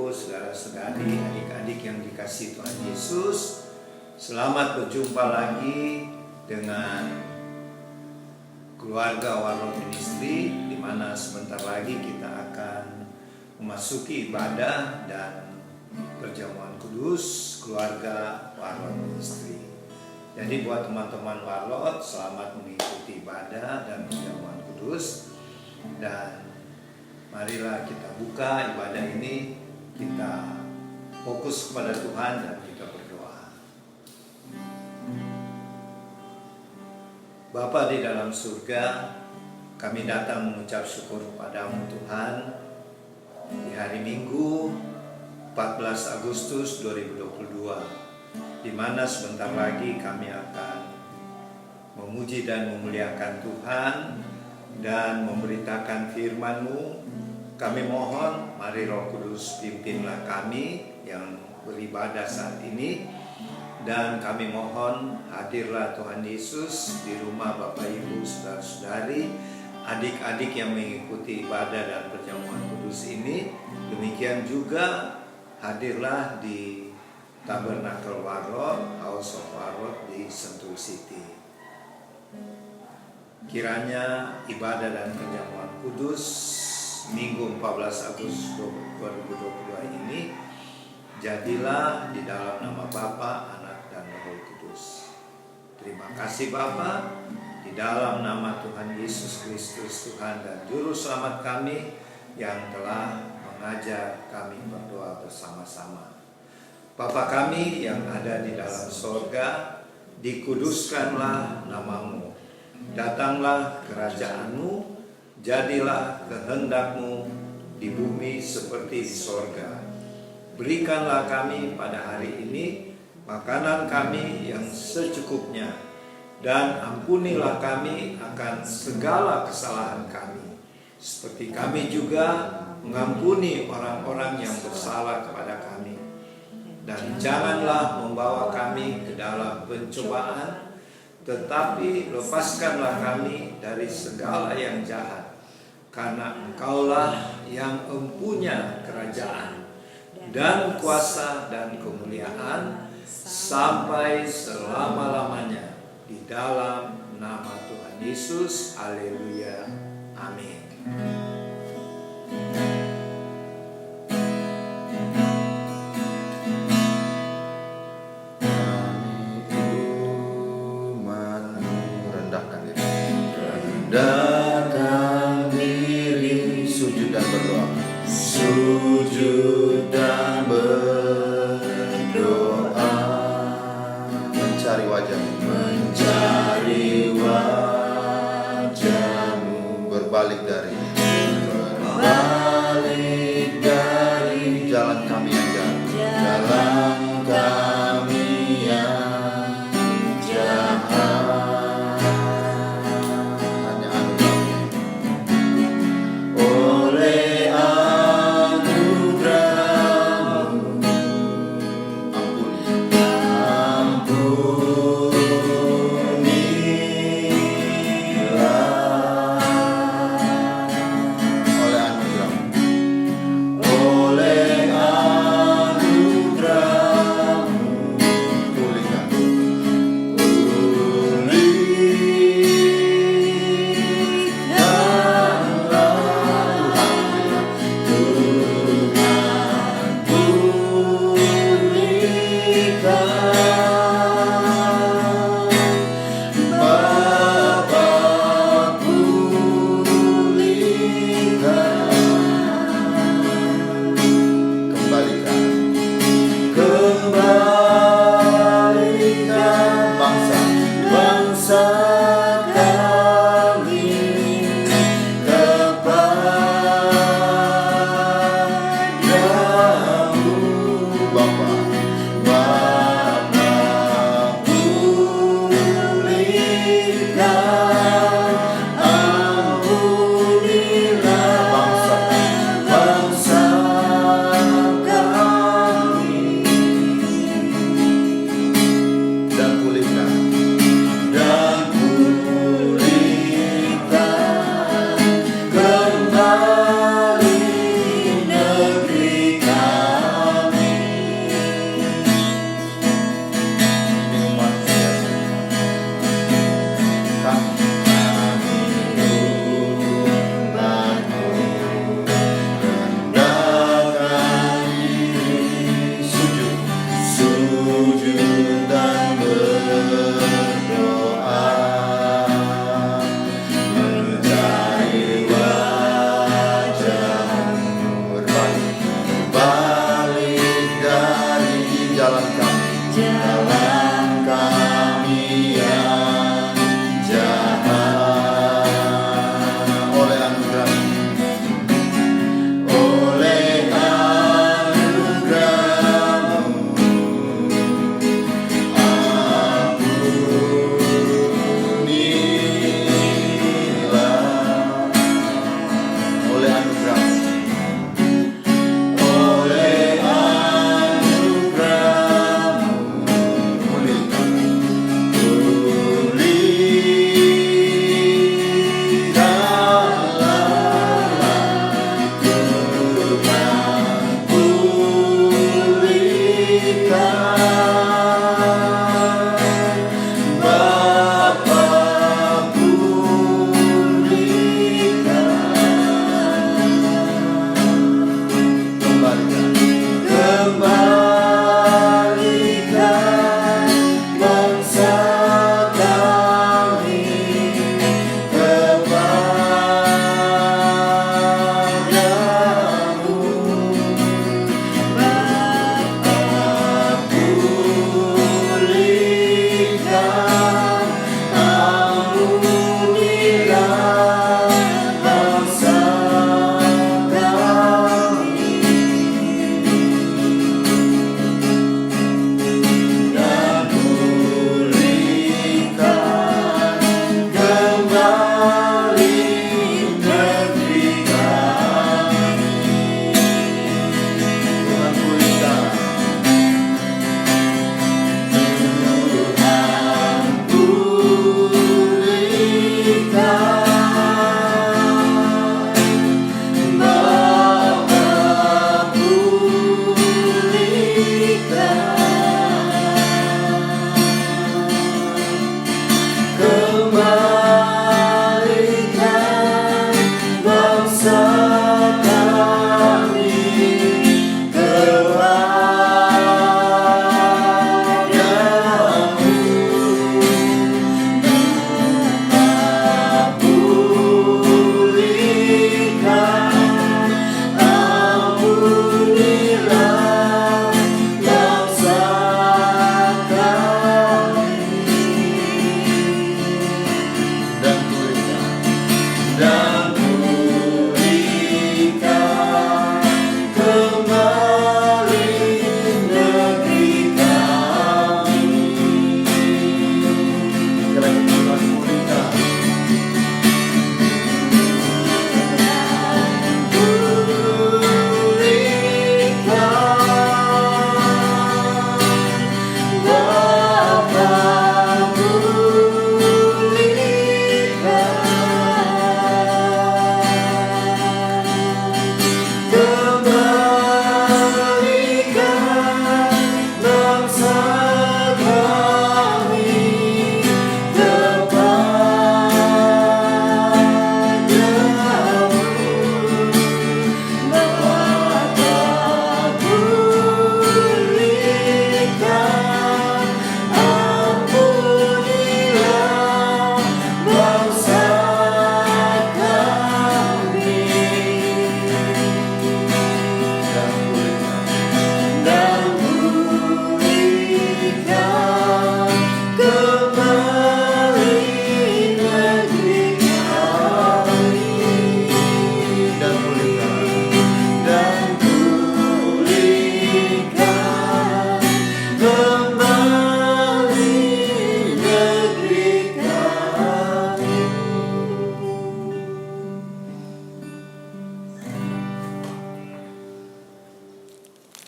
Ibu, saudara-saudari, adik-adik yang dikasihi Tuhan Yesus, selamat berjumpa lagi dengan keluarga Warlot Ministry, di mana sebentar lagi kita akan memasuki ibadah dan perjamuan kudus keluarga Warlot Ministry. Jadi buat teman-teman Warlot, selamat mengikuti ibadah dan perjamuan kudus, dan marilah kita buka ibadah ini, kita fokus kepada Tuhan dan kita berdoa. Bapa di dalam surga, kami datang mengucap syukur kepadamu Tuhan di hari Minggu 14 Agustus 2022, di mana sebentar lagi kami akan memuji dan memuliakan Tuhan dan memberitakan firman-Mu. Kami mohon, mari Roh Kudus pimpinlah kami yang beribadah saat ini, dan kami mohon hadirlah Tuhan Yesus di rumah Bapak Ibu, saudara-saudari, adik-adik yang mengikuti ibadah dan perjamuan kudus ini. Demikian juga hadirlah di Tabernakel Warlot, House of Warlot di Sentul City. Kiranya ibadah dan perjamuan kudus Minggu 14 Agustus 2022 ini jadilah di dalam nama Bapa, Anak, dan Roh Kudus. Terima kasih Bapa, di dalam nama Tuhan Yesus Kristus, Tuhan dan Juru Selamat kami yang telah mengajar kami berdoa bersama-sama. Bapa kami yang ada di dalam sorga, dikuduskanlah nama-Mu. Datanglah kerajaan-Mu, jadilah kehendak-Mu di bumi seperti di sorga. Berikanlah kami pada hari ini makanan kami yang secukupnya, dan ampunilah kami akan segala kesalahan kami, seperti kami juga mengampuni orang-orang yang bersalah kepada kami. Dan janganlah membawa kami ke dalam pencobaan, tetapi lepaskanlah kami dari segala yang jahat. Karena Engkaulah yang mempunyai kerajaan dan kuasa dan kemuliaan sampai selama-lamanya, di dalam nama Tuhan Yesus. Haleluya. Amin. Rendahkan diri, sujud dan berdoa. Sujud dan berdoa. Mencari wajah-Mu. Mencari wajah-Mu. Berbalik dari jalan kami yang jahat. Jalan kami yang jahat. Oleh anugerah-Mu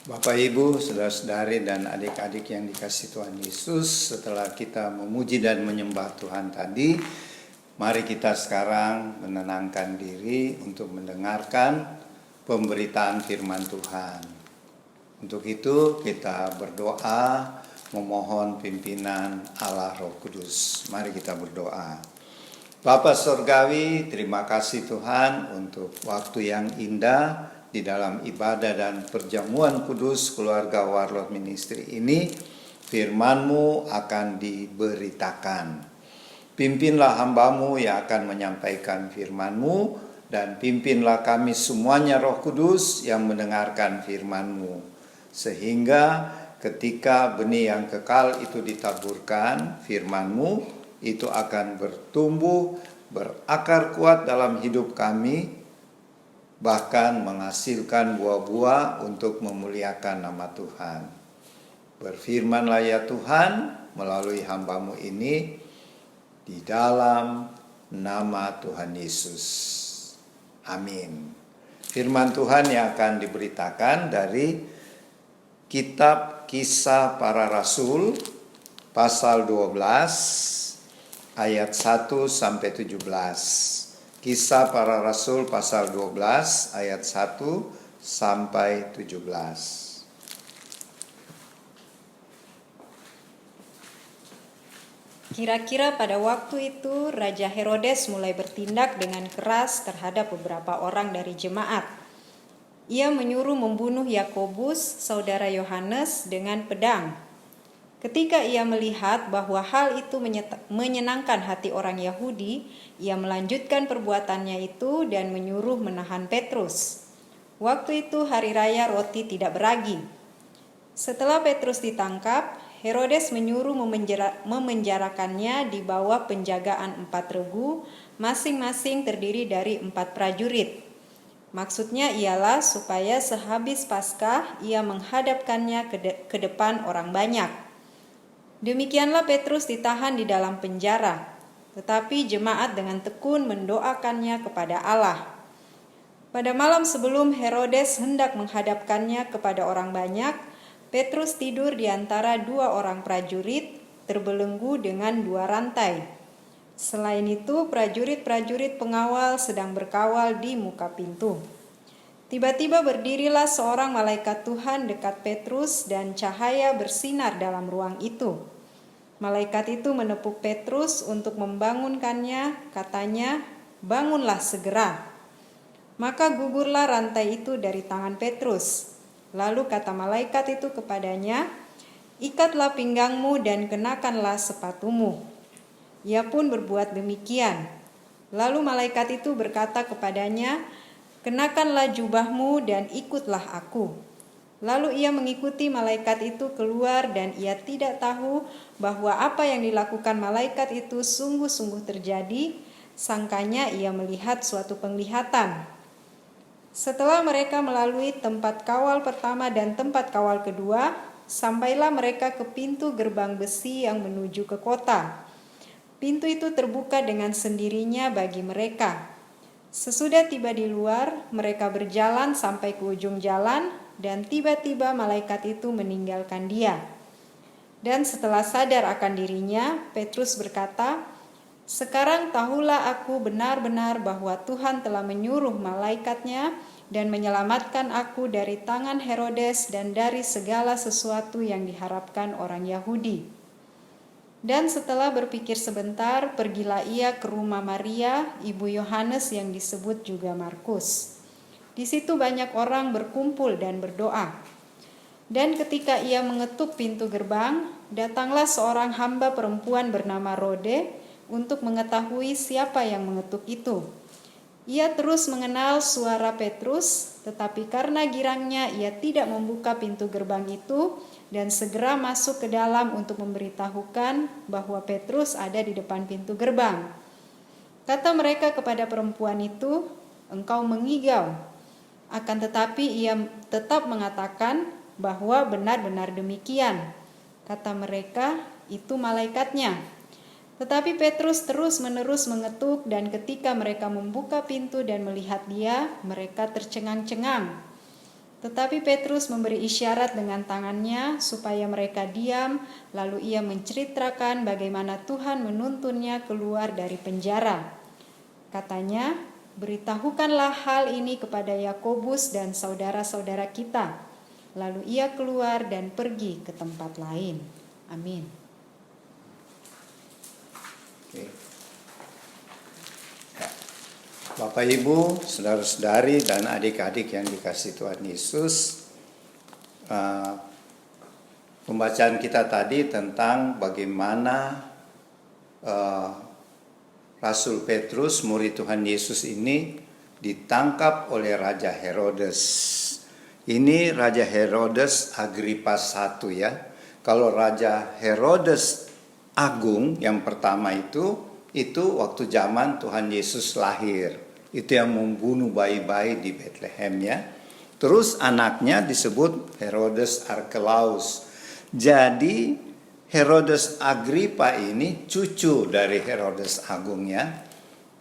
Bapak Ibu, saudara-saudari dan adik-adik yang dikasihi Tuhan Yesus, setelah kita memuji dan menyembah Tuhan tadi, mari kita sekarang menenangkan diri untuk mendengarkan pemberitaan firman Tuhan. Untuk itu kita berdoa memohon pimpinan Allah Roh Kudus. Mari kita berdoa. Bapa Surgawi, terima kasih Tuhan untuk waktu yang indah di dalam ibadah dan perjamuan kudus keluarga Warlord Ministry ini. Firman-Mu akan diberitakan. Pimpinlah hamba-Mu yang akan menyampaikan firman-Mu, dan pimpinlah kami semuanya Roh Kudus yang mendengarkan firman-Mu. Sehingga ketika benih yang kekal itu ditaburkan, firman-Mu itu akan bertumbuh, berakar kuat dalam hidup kami, bahkan menghasilkan buah-buah untuk memuliakan nama Tuhan. Berfirmanlah ya Tuhan melalui hamba-Mu ini, di dalam nama Tuhan Yesus. Amin. Firman Tuhan yang akan diberitakan dari Kitab Kisah Para Rasul, pasal 12, ayat 1 sampai 17. Kisah Para Rasul pasal 12 ayat 1 sampai 17. Kira-kira pada waktu itu Raja Herodes mulai bertindak dengan keras terhadap beberapa orang dari jemaat. Ia menyuruh membunuh Yakobus, saudara Yohanes, dengan pedang. Ketika ia melihat bahwa hal itu menyenangkan hati orang Yahudi, ia melanjutkan perbuatannya itu dan menyuruh menahan Petrus. Waktu itu hari raya roti tidak beragi. Setelah Petrus ditangkap, Herodes menyuruh memenjarakannya di bawah penjagaan 4 regu, masing-masing terdiri dari 4 prajurit. Maksudnya ialah supaya sehabis Paskah ia menghadapkannya ke depan orang banyak. Demikianlah Petrus ditahan di dalam penjara, tetapi jemaat dengan tekun mendoakannya kepada Allah. Pada malam sebelum Herodes hendak menghadapkannya kepada orang banyak, Petrus tidur di antara 2 orang prajurit, terbelenggu dengan 2 rantai. Selain itu, prajurit-prajurit pengawal sedang berkawal di muka pintu. Tiba-tiba berdirilah seorang malaikat Tuhan dekat Petrus dan cahaya bersinar dalam ruang itu. Malaikat itu menepuk Petrus untuk membangunkannya, katanya, "Bangunlah segera." Maka gugurlah rantai itu dari tangan Petrus. Lalu kata malaikat itu kepadanya, "Ikatlah pinggangmu dan kenakanlah sepatumu." Ia pun berbuat demikian. Lalu malaikat itu berkata kepadanya, "Kenakanlah jubahmu dan ikutlah aku." Lalu ia mengikuti malaikat itu keluar dan ia tidak tahu bahwa apa yang dilakukan malaikat itu sungguh-sungguh terjadi, sangkanya ia melihat suatu penglihatan. Setelah mereka melalui tempat kawal pertama dan tempat kawal kedua, sampailah mereka ke pintu gerbang besi yang menuju ke kota. Pintu itu terbuka dengan sendirinya bagi mereka. Sesudah tiba di luar, mereka berjalan sampai ke ujung jalan, dan tiba-tiba malaikat itu meninggalkan dia. Dan setelah sadar akan dirinya, Petrus berkata, "Sekarang tahulah aku benar-benar bahwa Tuhan telah menyuruh malaikatnya dan menyelamatkan aku dari tangan Herodes dan dari segala sesuatu yang diharapkan orang Yahudi." Dan setelah berpikir sebentar, pergilah ia ke rumah Maria, ibu Yohanes yang disebut juga Markus. Di situ banyak orang berkumpul dan berdoa. Dan ketika ia mengetuk pintu gerbang, datanglah seorang hamba perempuan bernama Rode untuk mengetahui siapa yang mengetuk itu. Ia terus mengenal suara Petrus, tetapi karena girangnya ia tidak membuka pintu gerbang itu dan segera masuk ke dalam untuk memberitahukan bahwa Petrus ada di depan pintu gerbang. Kata mereka kepada perempuan itu, "Engkau mengigau." Akan tetapi ia tetap mengatakan bahwa benar-benar demikian. Kata mereka, "Itu malaikatnya." Tetapi Petrus terus-menerus mengetuk, dan ketika mereka membuka pintu dan melihat dia, mereka tercengang-cengang. Tetapi Petrus memberi isyarat dengan tangannya supaya mereka diam, lalu ia menceritakan bagaimana Tuhan menuntunnya keluar dari penjara. Katanya, "Beritahukanlah hal ini kepada Yakobus dan saudara-saudara kita." Lalu ia keluar dan pergi ke tempat lain. Amin. Oke. Bapak Ibu, saudara-saudari dan adik-adik yang dikasihi Tuhan Yesus, pembacaan kita tadi tentang bagaimana Rasul Petrus, murid Tuhan Yesus ini ditangkap oleh Raja Herodes. Ini Raja Herodes Agripa I ya. Kalau Raja Herodes Agung yang pertama itu waktu zaman Tuhan Yesus lahir. Itu yang membunuh bayi-bayi di Bethlehem ya. Terus anaknya disebut Herodes Archelaus. Jadi Herodes Agripa ini cucu dari Herodes Agung ya.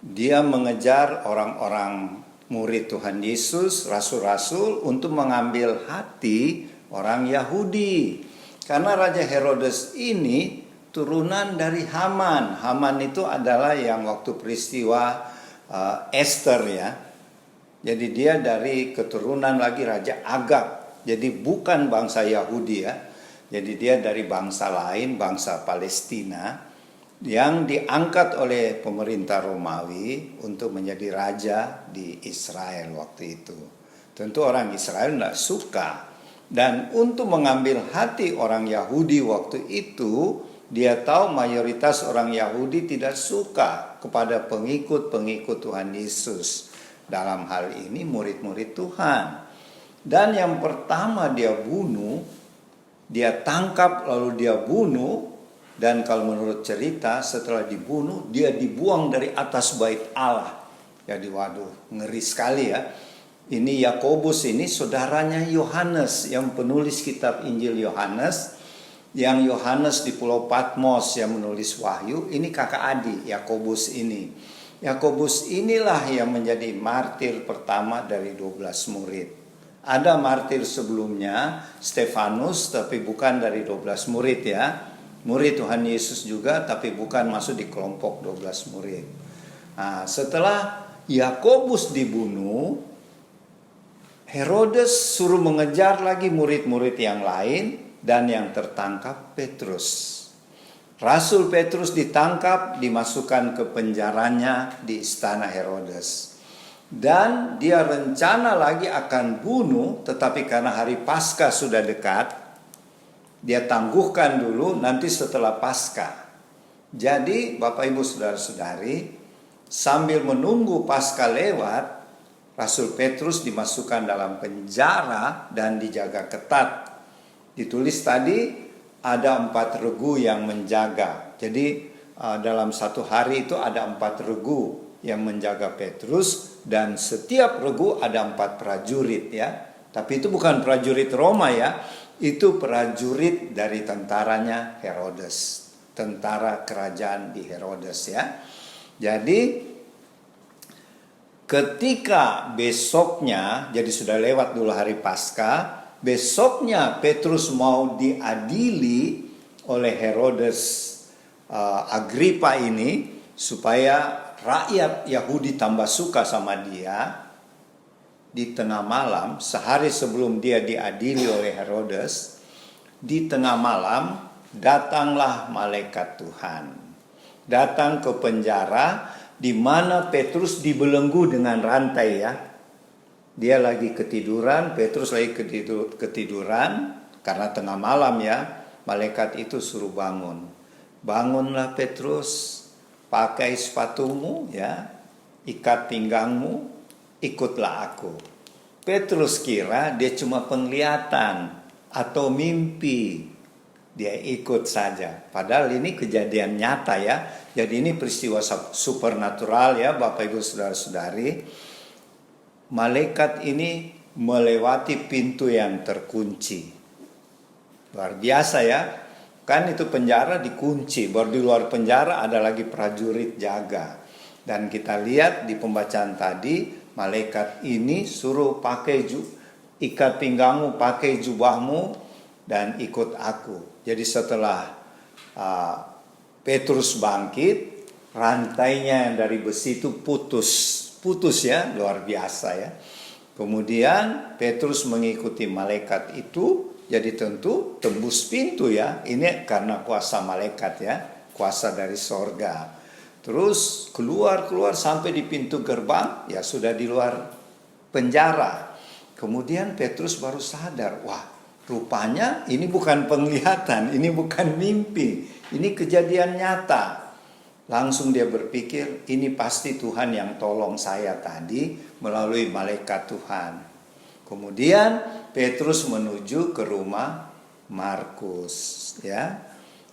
Dia mengejar orang-orang murid Tuhan Yesus, rasul-rasul untuk mengambil hati orang Yahudi. Karena Raja Herodes ini turunan dari Haman. Haman itu adalah yang waktu peristiwa Esther ya. Jadi dia dari keturunan lagi Raja Agag. Jadi bukan bangsa Yahudi ya. Jadi dia dari bangsa lain, bangsa Palestina yang diangkat oleh pemerintah Romawi untuk menjadi raja di Israel waktu itu. Tentu orang Israel tidak suka. Dan untuk mengambil hati orang Yahudi waktu itu, dia tahu mayoritas orang Yahudi tidak suka kepada pengikut-pengikut Tuhan Yesus. Dalam hal ini murid-murid Tuhan. Dan yang pertama dia bunuh, dia tangkap lalu dia bunuh. Dan kalau menurut cerita setelah dibunuh dia dibuang dari atas bait Allah. Jadi waduh ngeri sekali ya. Ini Yakobus ini saudaranya Yohanes yang penulis kitab Injil Yohanes. Yang Yohanes di Pulau Patmos yang menulis Wahyu. Ini kakak adik Yakobus ini. Yakobus inilah yang menjadi martir pertama dari 12 murid. Ada martir sebelumnya Stefanus tapi bukan dari 12 murid ya. Murid Tuhan Yesus juga tapi bukan masuk di kelompok 12 murid. Nah, setelah Yakobus dibunuh, Herodes suruh mengejar lagi murid-murid yang lain dan yang tertangkap Petrus. Rasul Petrus ditangkap, dimasukkan ke penjaranya di istana Herodes. Dan dia rencana lagi akan bunuh, tetapi karena hari Paskah sudah dekat, dia tangguhkan dulu nanti setelah Paskah. Jadi Bapak Ibu Saudara-saudari, sambil menunggu Paskah lewat, Rasul Petrus dimasukkan dalam penjara dan dijaga ketat. Ditulis tadi ada 4 regu yang menjaga. Jadi dalam satu hari itu ada 4 regu yang menjaga Petrus. Dan setiap regu ada 4 prajurit ya. Tapi itu bukan prajurit Roma ya. Itu prajurit dari tentaranya Herodes. Tentara kerajaan di Herodes ya. Jadi ketika besoknya, jadi sudah lewat dulu hari Paskah, besoknya Petrus mau diadili oleh Herodes Agripa ini supaya rakyat Yahudi tambah suka sama dia. Di tengah malam, sehari sebelum dia diadili oleh Herodes, di tengah malam datanglah malaikat Tuhan. Datang ke penjara di mana Petrus dibelenggu dengan rantai ya. Dia lagi ketiduran, Petrus lagi ketiduran karena tengah malam ya. Malaikat itu suruh bangun. Bangunlah Petrus, pakai sepatumu ya, ikat pinggangmu, ikutlah aku. Petrus kira dia cuma penglihatan atau mimpi. Dia ikut saja. Padahal ini kejadian nyata ya. Jadi ini peristiwa supernatural ya Bapak Ibu Saudara-saudari. Malaikat ini melewati pintu yang terkunci. Luar biasa ya. Kan itu penjara dikunci. Baru di luar penjara ada lagi prajurit jaga. Dan kita lihat di pembacaan tadi, malaikat ini suruh pakai ikat pinggangmu, pakai jubahmu, dan ikut aku. Jadi setelah Petrus bangkit, rantainya yang dari besi itu putus ya, luar biasa ya. Kemudian Petrus mengikuti malaikat itu, jadi tentu tembus pintu ya. Ini karena kuasa malaikat ya, kuasa dari sorga. Terus keluar sampai di pintu gerbang, ya sudah di luar penjara. Kemudian Petrus baru sadar, wah rupanya ini bukan penglihatan, ini bukan mimpi, ini kejadian nyata. Langsung dia berpikir, ini pasti Tuhan yang tolong saya tadi melalui malaikat Tuhan. Kemudian Petrus menuju ke rumah Markus ya.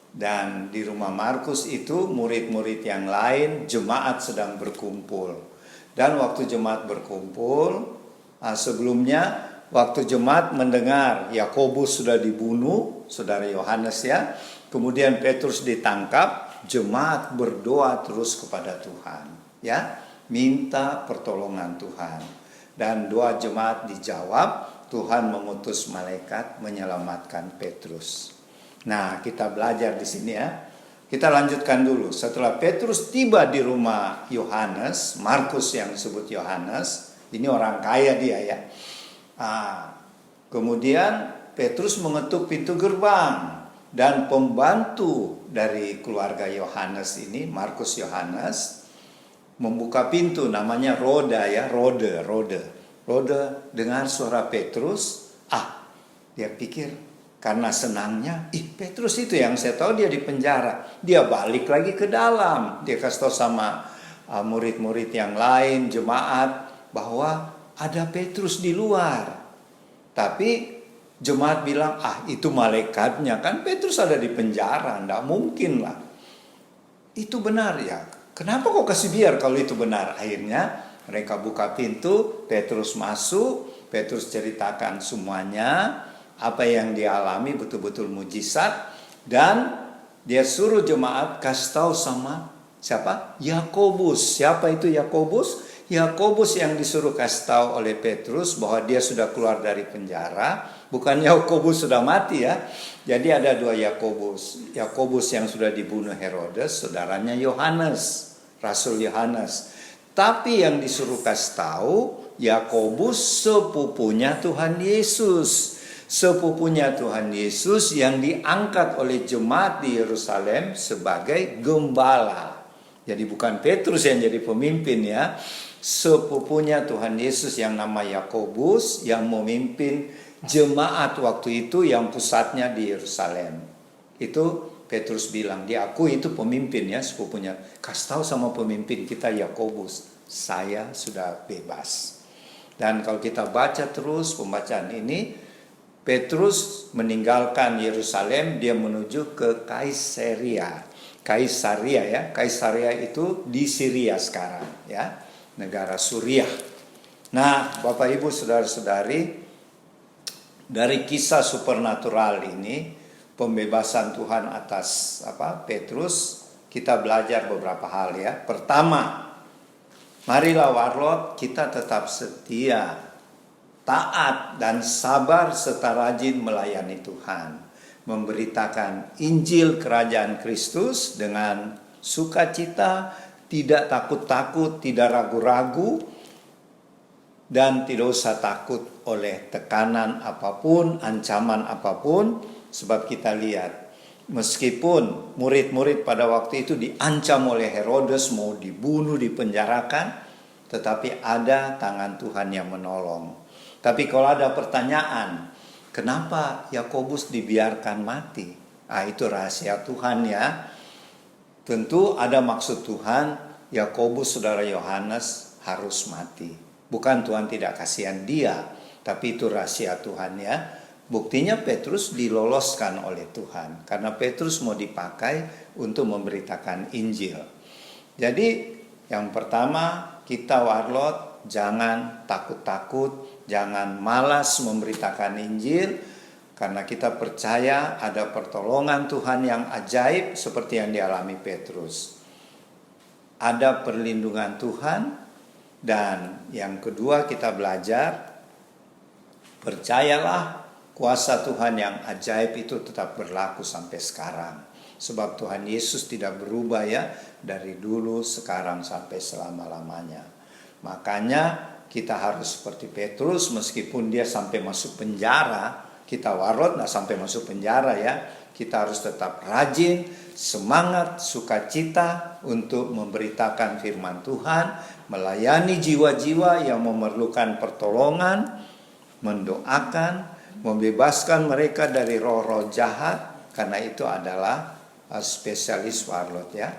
Dan di rumah Markus itu murid-murid yang lain, jemaat sedang berkumpul. Dan waktu jemaat berkumpul, sebelumnya waktu jemaat mendengar Yakobus sudah dibunuh, saudara Yohanes ya. Kemudian Petrus ditangkap. Jemaat berdoa terus kepada Tuhan ya, minta pertolongan Tuhan, dan doa jemaat dijawab. Tuhan mengutus malaikat menyelamatkan Petrus. Nah, kita belajar di sini ya. Kita lanjutkan dulu. Setelah Petrus tiba di rumah Yohanes, Markus yang disebut Yohanes, ini orang kaya dia ya. Kemudian Petrus mengetuk pintu gerbang. Dan pembantu dari keluarga Yohanes ini, Markus Yohanes, membuka pintu, namanya Roda ya, Rode dengar suara Petrus. Dia pikir karena senangnya, Petrus itu yang saya tahu dia di penjara. Dia balik lagi ke dalam, dia kasih tahu sama murid-murid yang lain, jemaat, bahwa ada Petrus di luar. Tapi jemaat bilang, itu malaikatnya, kan Petrus ada di penjara, enggak mungkin lah. Itu benar ya. Kenapa kok kasih biar kalau itu benar? Akhirnya mereka buka pintu, Petrus masuk, Petrus ceritakan semuanya, apa yang dia alami betul-betul mujizat, dan dia suruh jemaat kasih tahu sama siapa? Yakobus. Siapa itu Yakobus? Yakobus yang disuruh kasih tahu oleh Petrus bahwa dia sudah keluar dari penjara. Bukan Yakobus sudah mati ya. Jadi ada dua Yakobus. Yakobus yang sudah dibunuh Herodes, saudaranya Yohanes, Rasul Yohanes. Tapi yang disuruh kasih tahu Yakobus sepupunya Tuhan Yesus. Sepupunya Tuhan Yesus yang diangkat oleh jemaat di Yerusalem sebagai gembala. Jadi bukan Petrus yang jadi pemimpin ya. Sepupunya Tuhan Yesus yang nama Yakobus yang memimpin jemaat waktu itu yang pusatnya di Yerusalem. Itu Petrus bilang, aku itu pemimpin ya, sepupunya. Kasih tahu sama pemimpin kita Yakobus, saya sudah bebas. Dan kalau kita baca terus pembacaan ini, Petrus meninggalkan Yerusalem, dia menuju ke Kaisaria ya. Kaisaria itu di Syria sekarang ya, negara Suriah. Nah, Bapak Ibu saudara-saudari, dari kisah supernatural ini, pembebasan Tuhan atas Petrus, kita belajar beberapa hal ya. Pertama, marilah warlot kita tetap setia, taat dan sabar serta rajin melayani Tuhan, memberitakan Injil Kerajaan Kristus dengan sukacita, tidak takut-takut, tidak ragu-ragu, dan tidak usah takut oleh tekanan apapun, ancaman apapun. Sebab kita lihat, meskipun murid-murid pada waktu itu diancam oleh Herodes, mau dibunuh, dipenjarakan, tetapi ada tangan Tuhan yang menolong. Tapi kalau ada pertanyaan, kenapa Yakobus dibiarkan mati? Itu rahasia Tuhan ya. Tentu ada maksud Tuhan, Yakobus saudara Yohanes harus mati. Bukan Tuhan tidak kasihan dia, tapi itu rahasia Tuhan ya. Buktinya Petrus diloloskan oleh Tuhan, karena Petrus mau dipakai untuk memberitakan Injil. Jadi yang pertama, kita warlot jangan takut-takut, jangan malas memberitakan Injil, karena kita percaya ada pertolongan Tuhan yang ajaib seperti yang dialami Petrus. Ada perlindungan Tuhan. Dan yang kedua kita belajar, Percayalah, kuasa Tuhan yang ajaib itu tetap berlaku sampai sekarang. Sebab Tuhan Yesus tidak berubah ya, dari dulu, sekarang, sampai selama-lamanya. Makanya kita harus seperti Petrus, meskipun dia sampai masuk penjara, kita Warlot nggak sampai masuk penjara ya. Kita harus tetap rajin, semangat, sukacita untuk memberitakan firman Tuhan, melayani jiwa-jiwa yang memerlukan pertolongan, mendoakan, membebaskan mereka dari roh-roh jahat, karena itu adalah spesialis Warlot ya.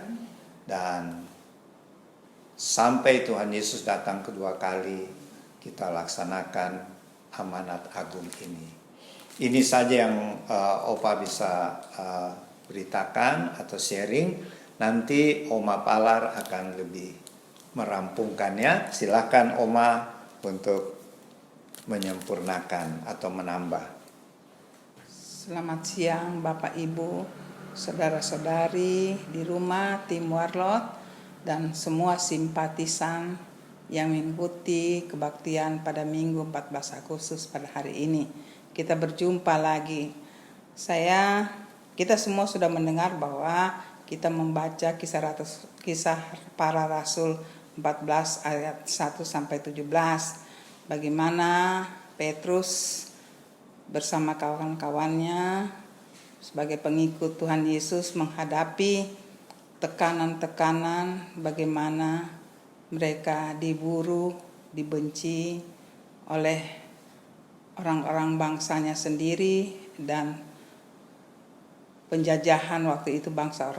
Dan sampai Tuhan Yesus datang kedua kali, kita laksanakan amanat agung ini. Ini saja yang Opa bisa beritakan atau sharing. Nanti Oma Palar akan lebih merampungkannya. Silakan Oma untuk menyempurnakan atau menambah. Selamat siang Bapak Ibu, saudara-saudari di rumah, tim Warlot, dan semua simpatisan yang mengikuti kebaktian pada Minggu 14 Agustus pada hari ini. Kita berjumpa lagi. Kita semua sudah mendengar bahwa kita membaca kisah para rasul 14 ayat 1 sampai 17. Bagaimana Petrus bersama kawan-kawannya sebagai pengikut Tuhan Yesus menghadapi tekanan-tekanan, bagaimana mereka diburu, dibenci oleh orang-orang bangsanya sendiri, dan penjajahan waktu itu bangsa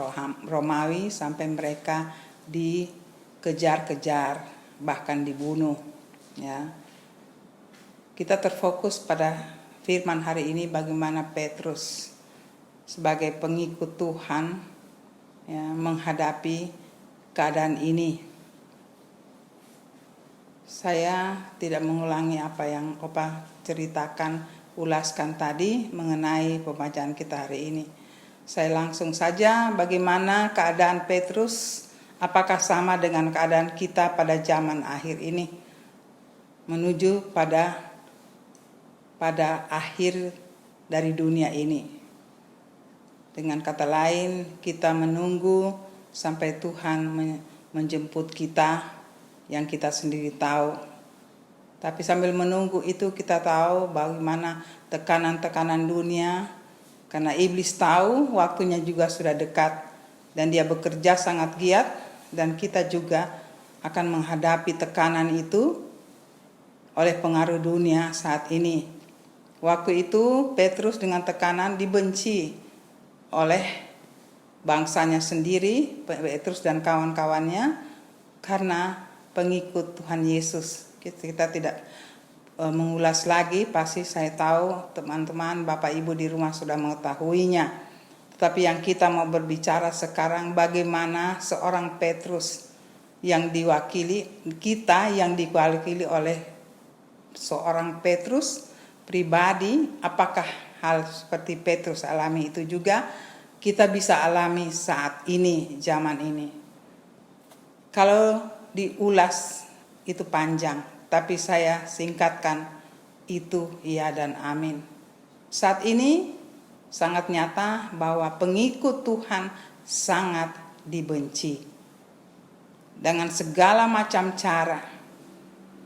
Romawi sampai mereka dikejar-kejar, bahkan dibunuh ya. Kita terfokus pada firman hari ini, bagaimana Petrus sebagai pengikut Tuhan ya, menghadapi keadaan ini. Saya tidak mengulangi apa yang Opa ceritakan, ulaskan tadi mengenai pembacaan kita hari ini. Saya langsung saja, bagaimana keadaan Petrus, apakah sama dengan keadaan kita pada zaman akhir ini, menuju pada akhir dari dunia ini. Dengan kata lain, kita menunggu sampai Tuhan menjemput kita, yang kita sendiri tahu. Tapi sambil menunggu itu kita tahu bagaimana tekanan-tekanan dunia, karena iblis tahu waktunya juga sudah dekat dan dia bekerja sangat giat, dan kita juga akan menghadapi tekanan itu oleh pengaruh dunia saat ini. Waktu itu Petrus dengan tekanan dibenci oleh bangsanya sendiri, Petrus dan kawan-kawannya, karena pengikut Tuhan Yesus. Kita tidak mengulas lagi, pasti saya tahu teman-teman, Bapak Ibu di rumah sudah mengetahuinya. Tetapi yang kita mau berbicara sekarang, bagaimana seorang Petrus yang diwakili, kita yang diwakili oleh seorang Petrus pribadi, apakah hal seperti Petrus alami itu juga kita bisa alami saat ini, zaman ini. Kalau diulas itu panjang, tapi saya singkatkan, itu iya dan amin. Saat ini sangat nyata bahwa pengikut Tuhan sangat dibenci dengan segala macam cara.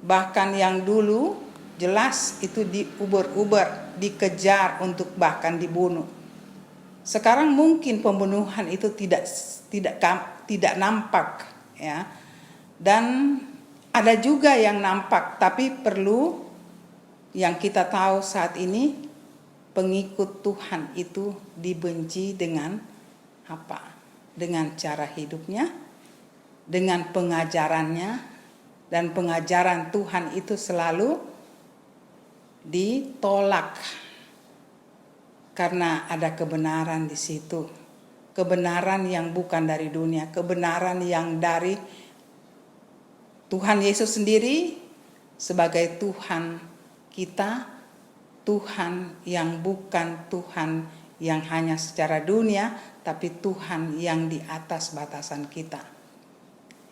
Bahkan yang dulu jelas itu diuber-uber, dikejar untuk bahkan dibunuh. Sekarang mungkin pembunuhan itu tidak nampak ya. Dan ada juga yang nampak, tapi perlu yang kita tahu saat ini, pengikut Tuhan itu dibenci dengan apa? Dengan cara hidupnya, dengan pengajarannya, dan pengajaran Tuhan itu selalu ditolak karena ada kebenaran di situ. Kebenaran yang bukan dari dunia, kebenaran yang dari Tuhan Yesus sendiri sebagai Tuhan kita, Tuhan yang bukan Tuhan yang hanya secara dunia, tapi Tuhan yang di atas batasan kita.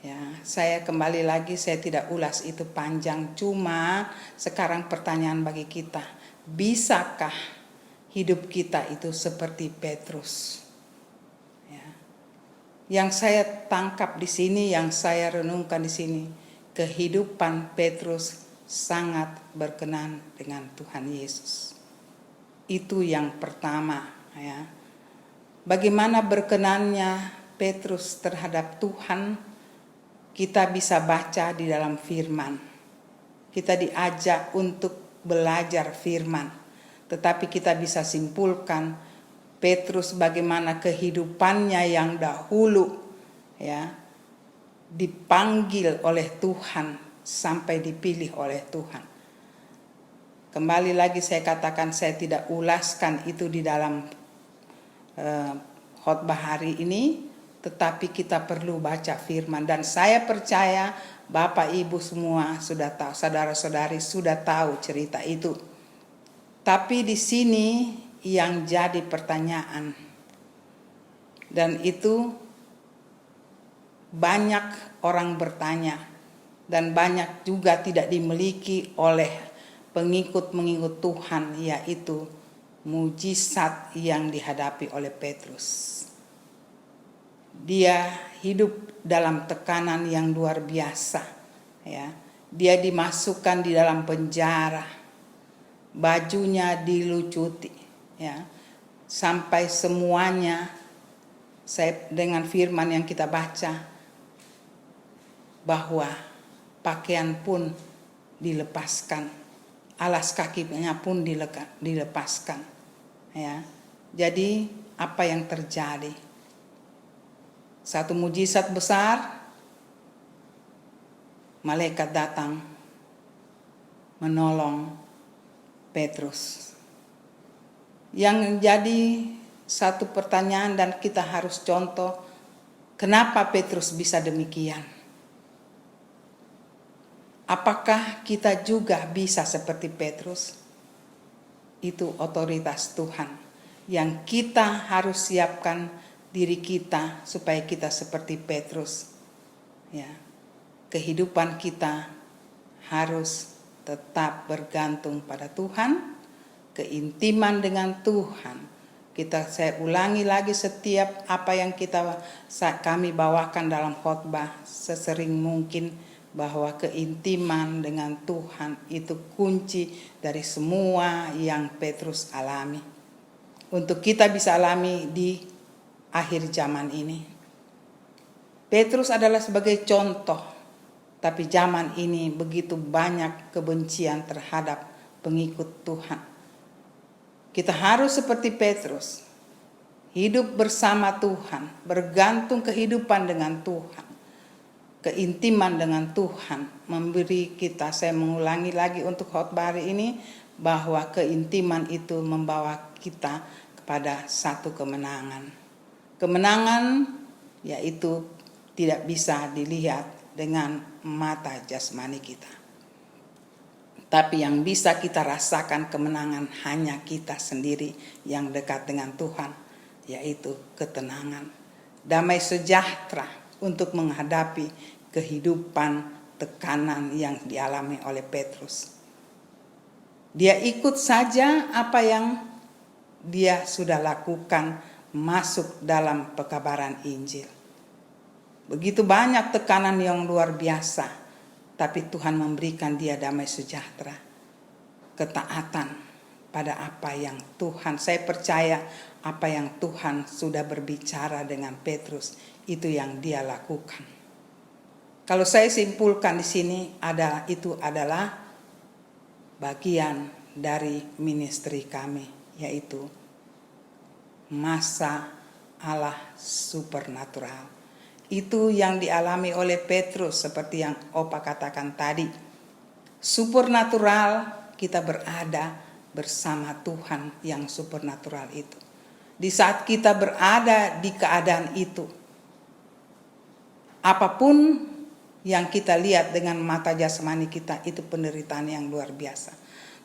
Ya, saya kembali lagi, saya tidak ulas itu panjang, cuma sekarang pertanyaan bagi kita, bisakah hidup kita itu seperti Petrus? Ya. Yang saya tangkap di sini, yang saya renungkan di sini, kehidupan Petrus sangat berkenan dengan Tuhan Yesus. Itu yang pertama, ya. Bagaimana berkenannya Petrus terhadap Tuhan? Kita bisa baca di dalam firman. Kita diajak untuk belajar firman. Tetapi kita bisa simpulkan Petrus bagaimana kehidupannya yang dahulu, ya, dipanggil oleh Tuhan sampai dipilih oleh Tuhan. Kembali lagi saya katakan, saya tidak ulaskan itu di dalam khotbah hari ini, tetapi kita perlu baca firman. Dan saya percaya Bapak Ibu semua sudah tahu, saudara-saudari sudah tahu cerita itu. Tapi di sini yang jadi pertanyaan, dan itu banyak orang bertanya, dan banyak juga tidak dimiliki oleh pengikut-pengikut Tuhan, yaitu mujizat yang dihadapi oleh Petrus. Dia hidup dalam tekanan yang luar biasa, ya. Dia dimasukkan di dalam penjara, bajunya dilucuti, ya, sampai semuanya. Saya dengan firman yang kita baca bahwa pakaian pun dilepaskan, alas kakinya pun dilepaskan, ya. Jadi apa yang terjadi? Satu mujizat besar, malaikat datang menolong Petrus. Yang jadi satu pertanyaan dan kita harus contoh, kenapa Petrus bisa demikian? Apakah kita juga bisa seperti Petrus? Itu otoritas Tuhan yang kita harus siapkan diri kita supaya kita seperti Petrus, ya. Kehidupan kita harus tetap bergantung pada Tuhan, keintiman dengan Tuhan. Saya ulangi lagi, setiap apa yang kami bawakan dalam khotbah sesering mungkin, bahwa keintiman dengan Tuhan itu kunci dari semua yang Petrus alami. Untuk kita bisa alami di akhir zaman ini. Petrus adalah sebagai contoh, tapi zaman ini begitu banyak kebencian terhadap pengikut Tuhan. Kita harus seperti Petrus, hidup bersama Tuhan, bergantung kehidupan dengan Tuhan, keintiman dengan Tuhan, memberi kita, saya mengulangi lagi untuk khotbah hari ini, bahwa keintiman itu membawa kita kepada satu kemenangan. Kemenangan yaitu tidak bisa dilihat dengan mata jasmani kita. Tapi yang bisa kita rasakan kemenangan hanya kita sendiri yang dekat dengan Tuhan, yaitu ketenangan, damai sejahtera untuk menghadapi kehidupan tekanan yang dialami oleh Petrus. Dia ikut saja apa yang dia sudah lakukan, masuk dalam pekabaran Injil. Begitu banyak tekanan yang luar biasa, tapi Tuhan memberikan dia damai sejahtera, ketaatan pada apa yang Tuhan, saya percaya apa yang Tuhan sudah berbicara dengan Petrus, itu yang dia lakukan. Kalau saya simpulkan di sini, itu adalah bagian dari ministry kami, yaitu masa Allah supernatural. Itu yang dialami oleh Petrus, seperti yang Opa katakan tadi. Supernatural, kita berada bersama Tuhan yang supernatural itu. Di saat kita berada di keadaan itu, apapun yang kita lihat dengan mata jasmani kita, itu penderitaan yang luar biasa.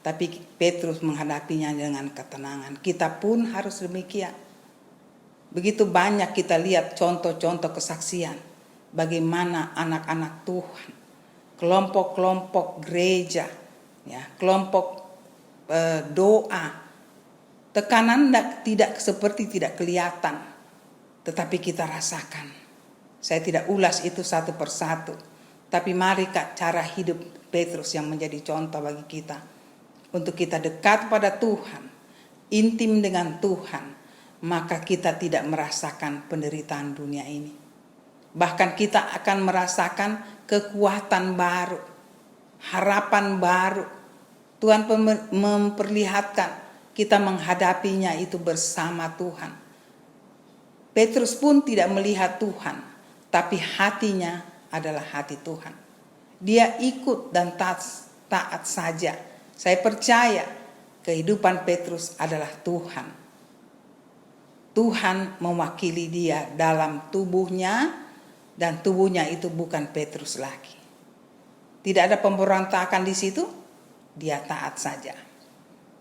Tapi Petrus menghadapinya dengan ketenangan. Kita pun harus demikian. Begitu banyak kita lihat contoh-contoh kesaksian. bagaimana anak-anak Tuhan, kelompok-kelompok gereja, ya, kelompok doa, tekanan tidak seperti tidak kelihatan, tetapi kita rasakan. Saya tidak ulas itu satu persatu, tapi mari cara hidup Petrus yang menjadi contoh bagi kita, untuk kita dekat pada Tuhan, intim dengan Tuhan, maka kita tidak merasakan penderitaan dunia ini. Bahkan kita akan merasakan kekuatan baru, harapan baru. Tuhan memperlihatkan kita menghadapinya itu bersama Tuhan. Petrus pun tidak melihat Tuhan, tapi hatinya adalah hati Tuhan. Dia ikut dan taat saja. Saya percaya kehidupan Petrus adalah Tuhan. Tuhan mewakili dia dalam tubuhnya, dan tubuhnya itu bukan Petrus lagi. Tidak ada pemberontakan di situ, dia taat saja.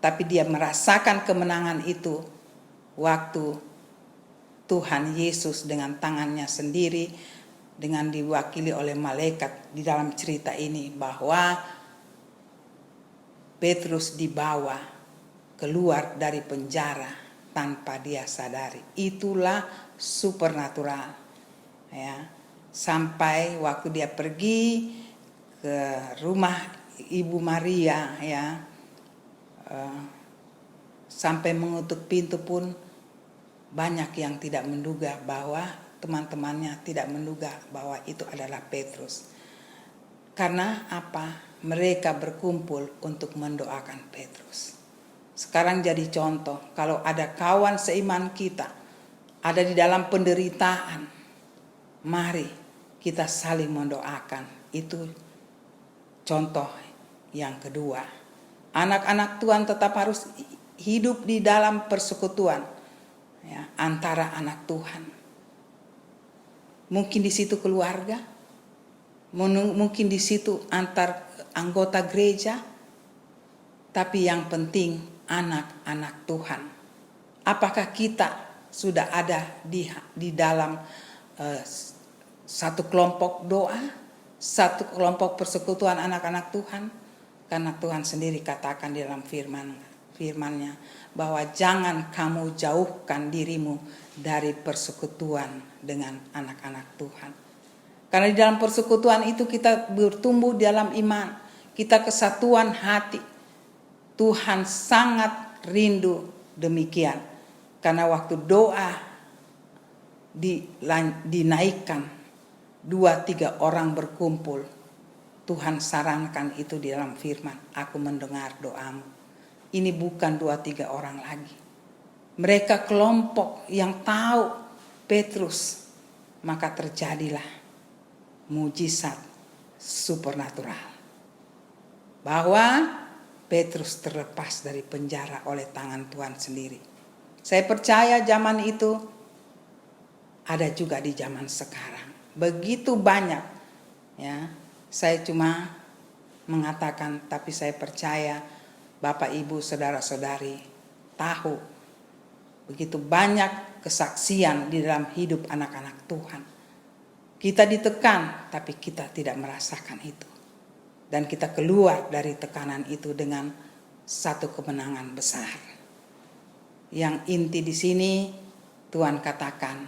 Tapi dia merasakan kemenangan itu waktu Tuhan Yesus dengan tangannya sendiri, dengan diwakili oleh malaikat di dalam cerita ini, bahwa Petrus dibawa keluar dari penjara tanpa dia sadari. Itulah supernatural, ya. Sampai waktu dia pergi ke rumah Ibu Maria, ya, sampai mengutuk pintu pun banyak yang tidak menduga, bahwa teman-temannya tidak menduga bahwa itu adalah Petrus. Karena apa? Mereka berkumpul untuk mendoakan Petrus. Sekarang jadi contoh, kalau ada kawan seiman kita ada di dalam penderitaan, mari kita saling mendoakan. Itu contoh yang kedua. Anak-anak Tuhan tetap harus hidup di dalam persekutuan, ya, antara anak Tuhan. Mungkin di situ keluarga, mungkin di situ antar anggota gereja, tapi yang penting anak-anak Tuhan. Apakah kita sudah ada di dalam satu kelompok doa, satu kelompok persekutuan anak-anak Tuhan? Karena Tuhan sendiri katakan di dalam firman-Nya bahwa jangan kamu jauhkan dirimu dari persekutuan dengan anak-anak Tuhan. Karena di dalam persekutuan itu kita bertumbuh dalam iman, kita kesatuan hati. Tuhan sangat rindu demikian. Karena waktu doa dinaikkan, 2-3 orang berkumpul, Tuhan sarankan itu di dalam firman, aku mendengar doamu. Ini bukan 2-3 orang lagi. Mereka kelompok yang tahu Petrus, maka terjadilah mujizat supernatural. Bahwa Petrus terlepas dari penjara oleh tangan Tuhan sendiri. Saya percaya zaman itu ada juga di zaman sekarang. Begitu banyak, ya. Saya cuma mengatakan, tapi saya percaya Bapak Ibu saudara-saudari tahu begitu banyak kesaksian di dalam hidup anak-anak Tuhan. Kita ditekan, tapi kita tidak merasakan itu. Dan kita keluar dari tekanan itu dengan satu kemenangan besar. Yang inti di sini Tuhan katakan,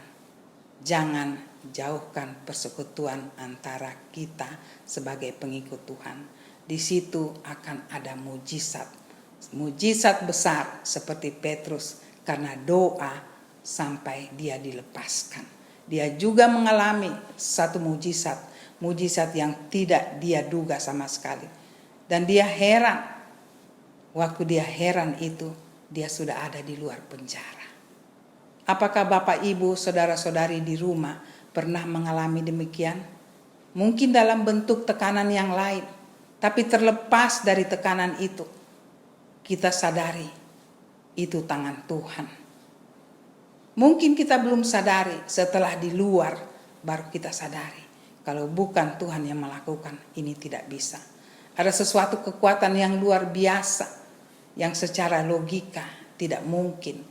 jangan jauhkan persekutuan antara kita sebagai pengikut Tuhan. Di situ akan ada mujizat besar seperti Petrus, karena doa sampai dia dilepaskan. Dia juga mengalami satu mujizat yang tidak dia duga sama sekali. Dan dia heran, waktu dia heran itu dia sudah ada di luar penjara. Apakah Bapak Ibu saudara-saudari di rumah pernah mengalami demikian? Mungkin dalam bentuk tekanan yang lain, tapi terlepas dari tekanan itu, kita sadari itu tangan Tuhan. Mungkin kita belum sadari, setelah di luar baru kita sadari, kalau bukan Tuhan yang melakukan, ini tidak bisa. Ada sesuatu kekuatan yang luar biasa, yang secara logika tidak mungkin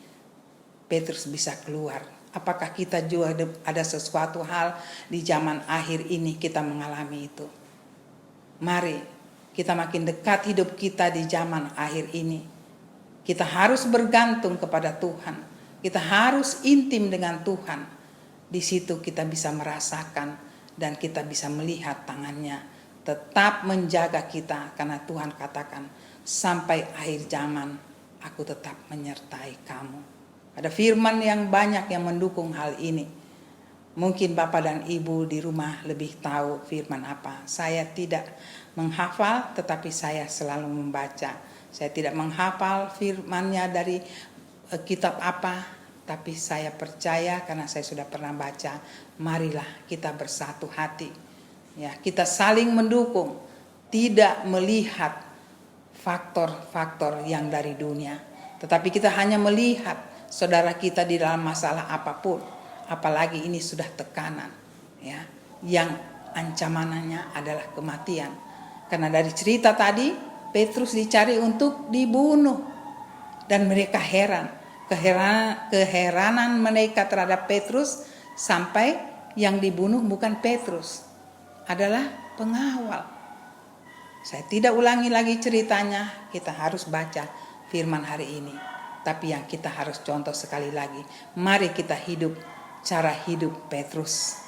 Petrus bisa keluar. Apakah kita juga ada sesuatu hal di zaman akhir ini kita mengalami itu? Mari kita makin dekat hidup kita di zaman akhir ini. Kita harus bergantung kepada Tuhan. Kita harus intim dengan Tuhan. Di situ kita bisa merasakan dan kita bisa melihat tangannya tetap menjaga kita, karena Tuhan katakan sampai akhir zaman aku tetap menyertai kamu. Ada firman yang banyak yang mendukung hal ini. Mungkin Bapak dan Ibu di rumah lebih tahu firman apa. Saya tidak menghafal, tetapi saya selalu membaca. Saya tidak menghafal firmannya dari kitab apa, tapi saya percaya karena saya sudah pernah baca. Marilah kita bersatu hati. Ya, kita saling mendukung, tidak melihat faktor-faktor yang dari dunia, tetapi kita hanya melihat saudara kita di dalam masalah apapun, apalagi ini sudah tekanan, ya, yang ancamannya adalah kematian. Karena dari cerita tadi, Petrus dicari untuk dibunuh dan mereka heran. Keheranan mereka terhadap Petrus sampai yang dibunuh bukan Petrus, adalah pengawal. Saya tidak ulangi lagi ceritanya, kita harus baca firman hari ini. Tapi yang kita harus contoh sekali lagi, mari kita hidup cara hidup Petrus.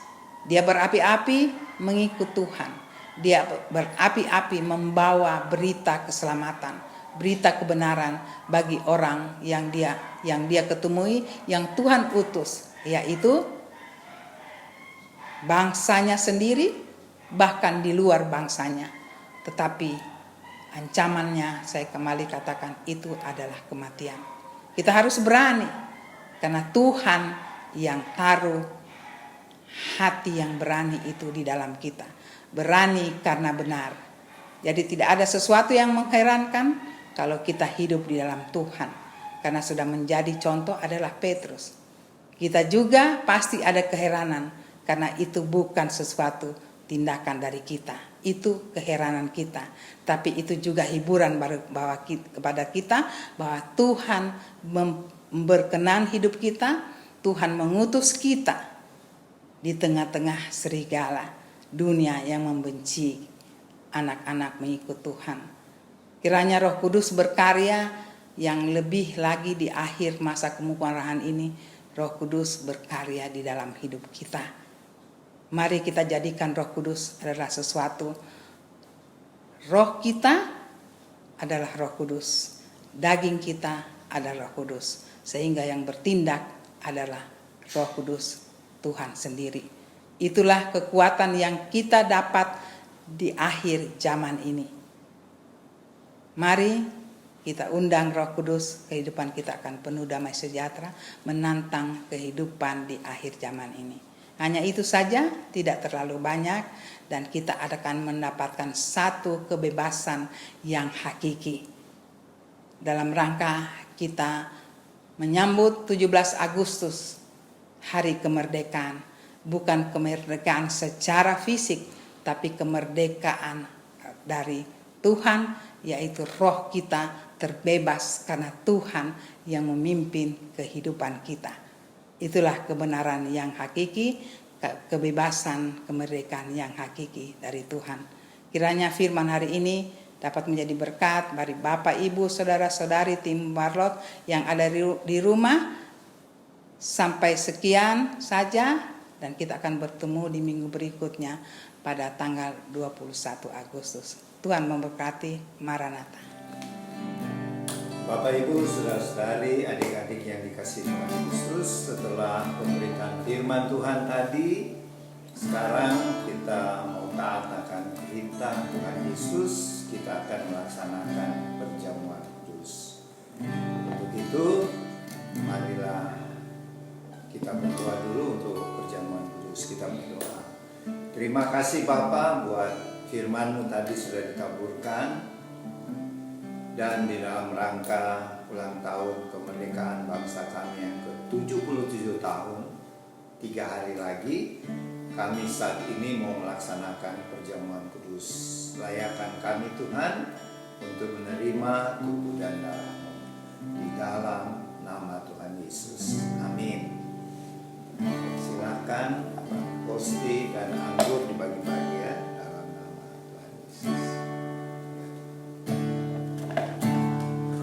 Dia berapi-api mengikut Tuhan. Dia berapi-api membawa berita keselamatan, berita kebenaran bagi orang yang dia ketemui, yang Tuhan utus, yaitu bangsanya sendiri, bahkan di luar bangsanya. Tetapi ancamannya, saya kembali katakan, itu adalah kematian. Kita harus berani, karena Tuhan yang taruh hati yang berani itu di dalam kita. Berani karena benar. Jadi tidak ada sesuatu yang mengherankan kalau kita hidup di dalam Tuhan. Karena sudah menjadi contoh adalah Petrus. Kita juga pasti ada keheranan, karena itu bukan sesuatu tindakan dari kita. Itu keheranan kita, tapi itu juga hiburan kepada kita bahwa Tuhan berkenan hidup kita. Tuhan mengutus kita di tengah-tengah serigala dunia yang membenci anak-anak mengikut Tuhan. Kiranya Roh Kudus berkarya yang lebih lagi di akhir masa kemurahan ini. Roh Kudus berkarya di dalam hidup kita. Mari kita jadikan Roh Kudus adalah sesuatu. Roh kita adalah Roh Kudus. Daging kita adalah Roh Kudus. Sehingga yang bertindak adalah Roh Kudus Tuhan sendiri. Itulah kekuatan yang kita dapat di akhir zaman ini. Mari kita undang Roh Kudus, kehidupan kita akan penuh damai sejahtera, menantang kehidupan di akhir zaman ini. Hanya itu saja, tidak terlalu banyak, dan kita akan mendapatkan satu kebebasan yang hakiki. Dalam rangka kita menyambut 17 Agustus, hari kemerdekaan. Bukan kemerdekaan secara fisik, tapi kemerdekaan dari Tuhan, yaitu roh kita terbebas karena Tuhan yang memimpin kehidupan kita. Itulah kebenaran yang hakiki, kebebasan, kemerdekaan yang hakiki dari Tuhan. Kiranya firman hari ini dapat menjadi berkat bagi Bapak, Ibu, Saudara-saudari tim Barlot yang ada di rumah. Sampai sekian saja, dan kita akan bertemu di minggu berikutnya pada tanggal 21 Agustus. Tuhan memberkati. Maranatha. Bapak, Ibu, saudara-saudari, adik-adik yang dikasihi Tuhan Yesus, setelah pemberitaan firman Tuhan tadi, sekarang kita mau taat akan perintah Tuhan Yesus. Kita akan melaksanakan perjamuan kudus. Untuk itu, marilah kita berdoa dulu untuk perjamuan kudus. Kita berdoa. Terima kasih Bapa buat firman-Mu tadi sudah ditaburkan. Dan di dalam rangka ulang tahun kemerdekaan bangsa kami yang ke-77 tahun, 3 hari lagi, kami saat ini mau melaksanakan perjamuan kudus. Layakan kami Tuhan untuk menerima tubuh dan darah-Mu. Di dalam nama Tuhan Yesus. Amin. silakan hosti dan anggur dibagi-bagi ya dalam nama Tuhan Yesus.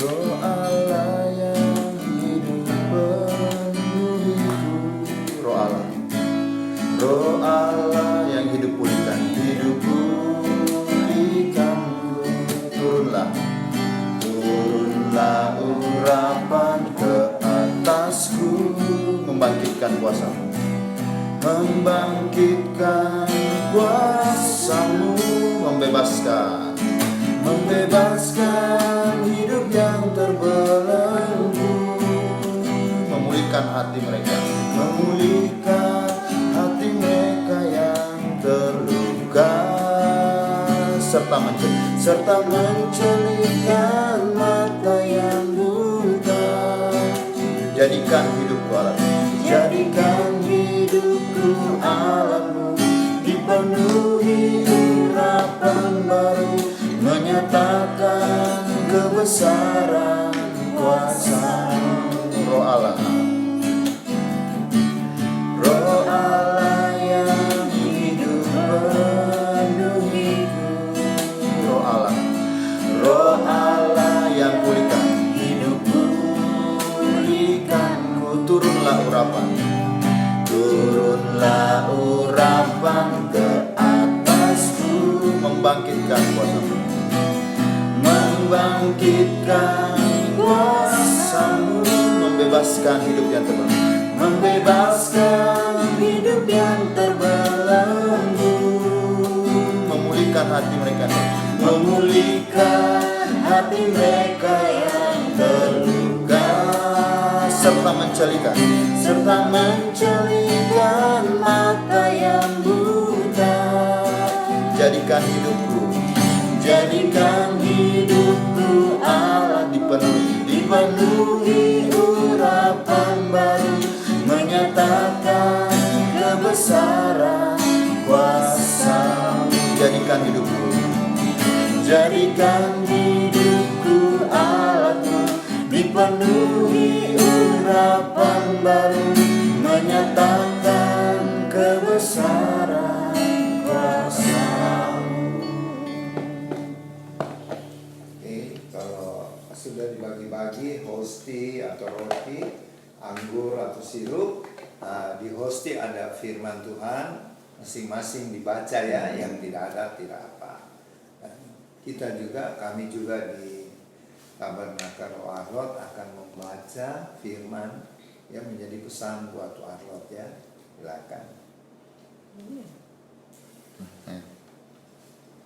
Roh Allah yang hidup penuhiku, Roh Allah, Roh Allah yang hidup pulihkan hidupku, pulihkanku. Turunlah urapan ke atasku, membangkitkan kuasamu, membangkitkan kuasamu, membebaskan hidup yang terbelenggu, memulihkan hati mereka yang terluka, serta mencelihkan mata yang buta. Jadikan hidupku alatmu, dipenuhi urapan baru, menyatakan kebesaran kuasa-Mu. Roh Allah, Roh Allah yang hidup penuhiku, Roh Allah yang pulihkan hidupku, pulihkanku. Turunlah urapan ke atasku, membangkitkan kuasa-Mu, membebaskan hidup yang terbelenggu, memulihkan hati mereka yang terluka, serta mencelihkan mata yang buta. Jadikan hidupku Allah, dipenuhi urapan baru, menyatakan kebesaran kuasa-Mu. Jadikan hidupku alatmu, dipenuhi urapan baru, menyatakan kebesaran kuasa-Mu. Oke, kalau sudah dibagi-bagi hosti atau roti, anggur atau sirup, di hosti ada firman Tuhan, masing-masing dibaca ya, yang tidak ada tidak apa. Dan kami juga di Tabernakel Roh Arlot akan membaca firman yang menjadi pesan buat Roh Arlot ya. Silakan.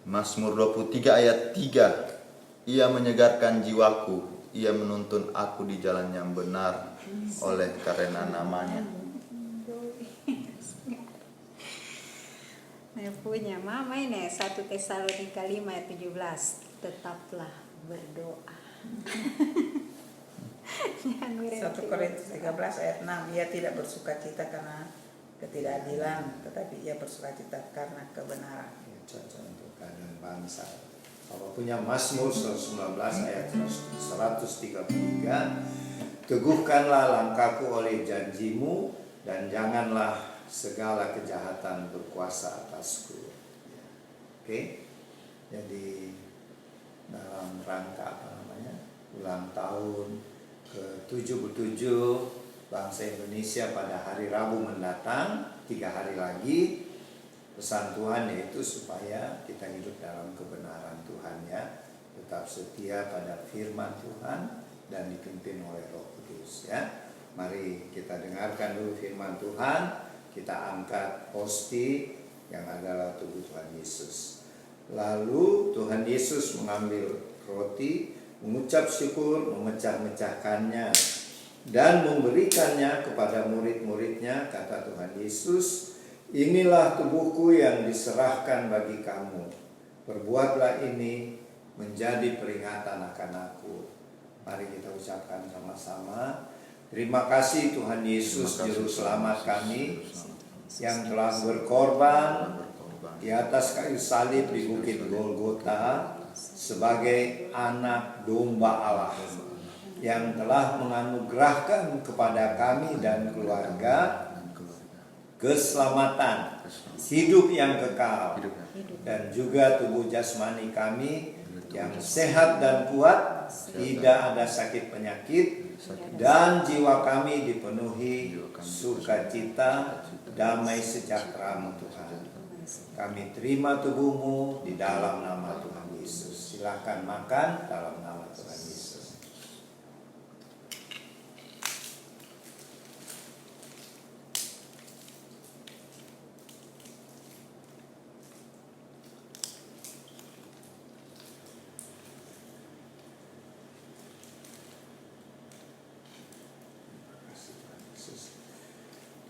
Mazmur 23 ayat 3. Ia menyegarkan jiwaku, ia menuntun aku di jalan yang benar oleh karena namanya. Punya mama ini 1 Tesalonika 5 ayat 17, tetaplah berdoa. 1 Korintus 13 ayat 6, ia tidak bersukacita karena ketidakadilan, tetapi ia bersukacita karena kebenaran. Cocok untuk keadaan bangsa. Kalau punya Mazmur 119 ayat 133, teguhkanlah langkahku oleh janjimu, dan janganlah segala kejahatan berkuasa atasku. Oke, jadi dalam rangka ulang tahun ke-77 bangsa Indonesia pada hari Rabu mendatang, 3 hari lagi, pesan Tuhan yaitu supaya kita hidup dalam kebenaran Tuhan ya, tetap setia pada firman Tuhan dan dipimpin oleh Roh Kudus ya. Mari kita dengarkan dulu firman Tuhan. Kita angkat hosti yang adalah tubuh Tuhan Yesus. Lalu Tuhan Yesus mengambil roti, mengucap syukur, memecah-mecahkannya, dan memberikannya kepada murid-muridnya. Kata Tuhan Yesus, inilah tubuhku yang diserahkan bagi kamu. Perbuatlah ini menjadi peringatan akan aku. Mari kita ucapkan sama-sama. Terima kasih Tuhan Yesus, Juru Selamat kami, yang telah berkorban di atas kayu salib di Bukit Golgota sebagai anak domba Allah, yang telah menganugerahkan kepada kami dan keluarga keselamatan, hidup yang kekal, Hidup yang dan juga tubuh jasmani kami yang sehat dan kuat, tidak ada sakit penyakit, dan jiwa kami dipenuhi sukacita, damai sejahtera Tuhan. Kami terima tubuhmu di dalam nama Tuhan Yesus. Silakan makan dalam nama Tuhan Yesus.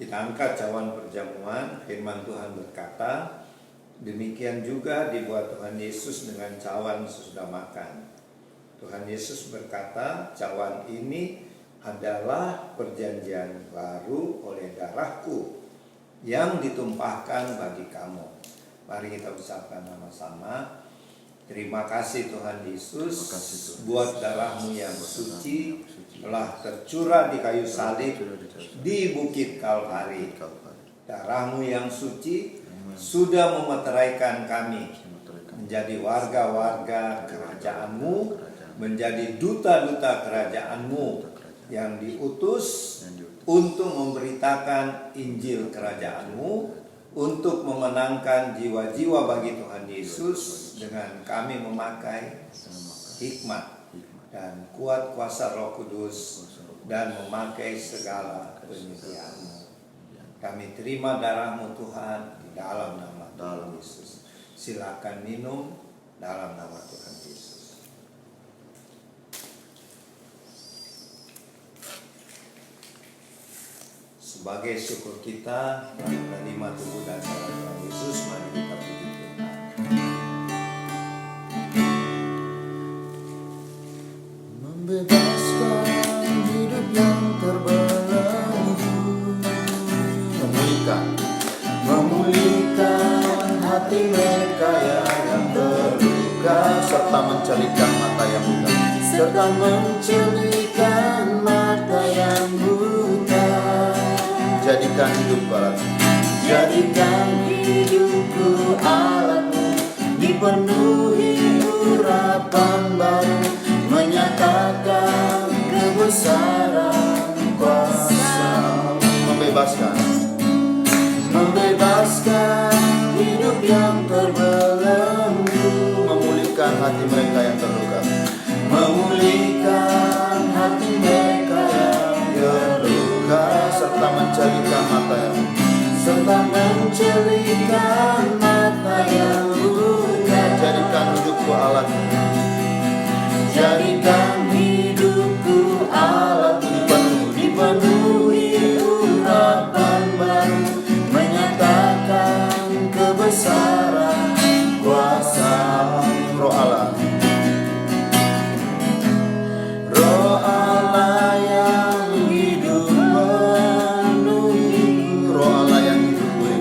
Kita angkat cawan perjamuan, firman Tuhan berkata, demikian juga dibuat Tuhan Yesus dengan cawan sesudah makan. Tuhan Yesus berkata, cawan ini adalah perjanjian baru oleh darahku yang ditumpahkan bagi kamu. Mari kita ucapkan sama-sama. Terima kasih Tuhan Yesus buat darahmu yang suci telah tercurah di kayu salib di Bukit Kalvari. Darahmu yang suci sudah memeteraikan kami menjadi warga-warga kerajaanmu, menjadi duta-duta kerajaanmu yang diutus untuk memberitakan Injil kerajaanmu, untuk memenangkan jiwa-jiwa bagi Tuhan Yesus dengan kami memakai hikmat dan kuat kuasa Roh Kudus dan memakai segala penyediaan-Mu. Kami terima darah-Mu Tuhan di dalam nama Tuhan Yesus. Silakan minum dalam nama Tuhan Yesus. Sebagai syukur kita menerima tubuh dan darah Tuhan Yesus, mari kita puji Tuhan. Membebaskan hidup yang terbelenggu, memulihkan hati mereka yang terluka, serta mencelikan mata yang buta, jadikan hidupku alatmu, jadikan hidupku alatmu, dipenuhi urapan baru, menyatakan kebesaran kuasa, membebaskan hidup yang terbelenggu, memulihkan hati mereka yang terluka, memulihkan hati mereka yang terluka, serta mencelikan mata yang buta, jadikan hidupku alatmu, dipenuhi urapan baru, menyatakan kebesaran kuasa Roh Allah. Roh Allah yang hidup penuhi, Roh Allah yang hidup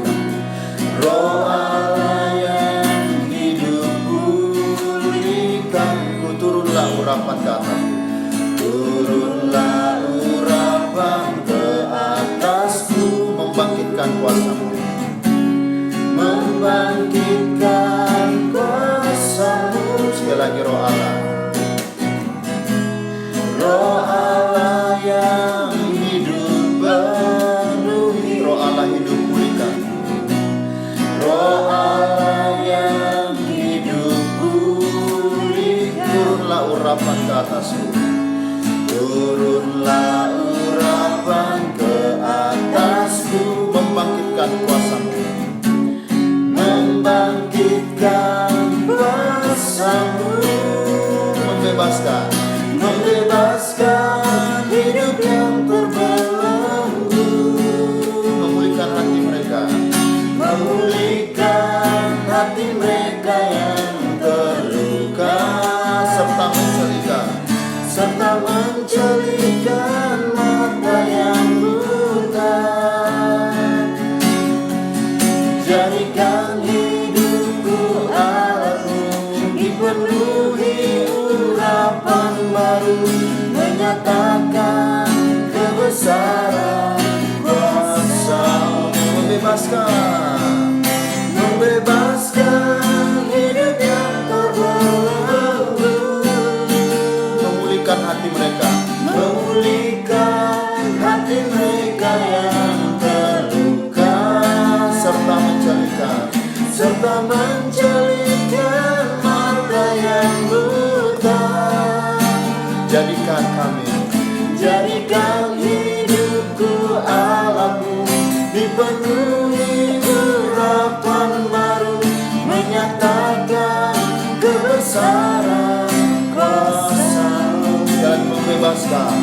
Jadikan hidupku Allahku dipenuhi urapan baru, menyatakan kebesaran kuasa-Mu dan membebaskan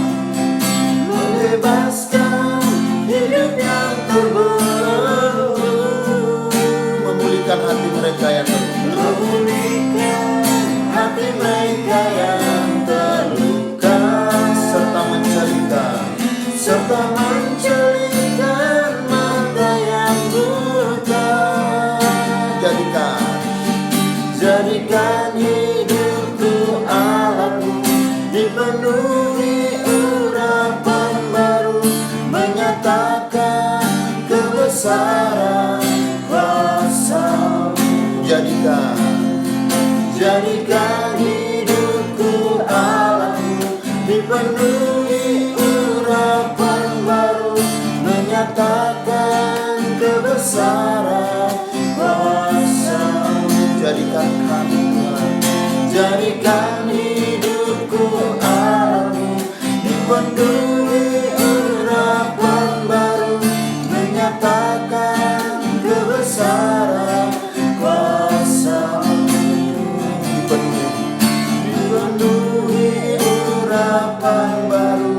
hidup yang terbelenggu, memulihkan hati mereka yang terluka, serta mencelitkan mata yang buta. Jadikan hidupku Allahku dipenuhi urapan baru, menyatakan kebesaran kuasa-Mu. Jadikan hidupku Allahku dipenuhi urapan baru, menyatakan kebesaran kuasa-Mu. Jadikan kami Tuhan, jadikan hidupku Allahku dipenuhi urapan baru, menyatakan kebesaran kuasa-Mu. Dipenuhi urapan baru,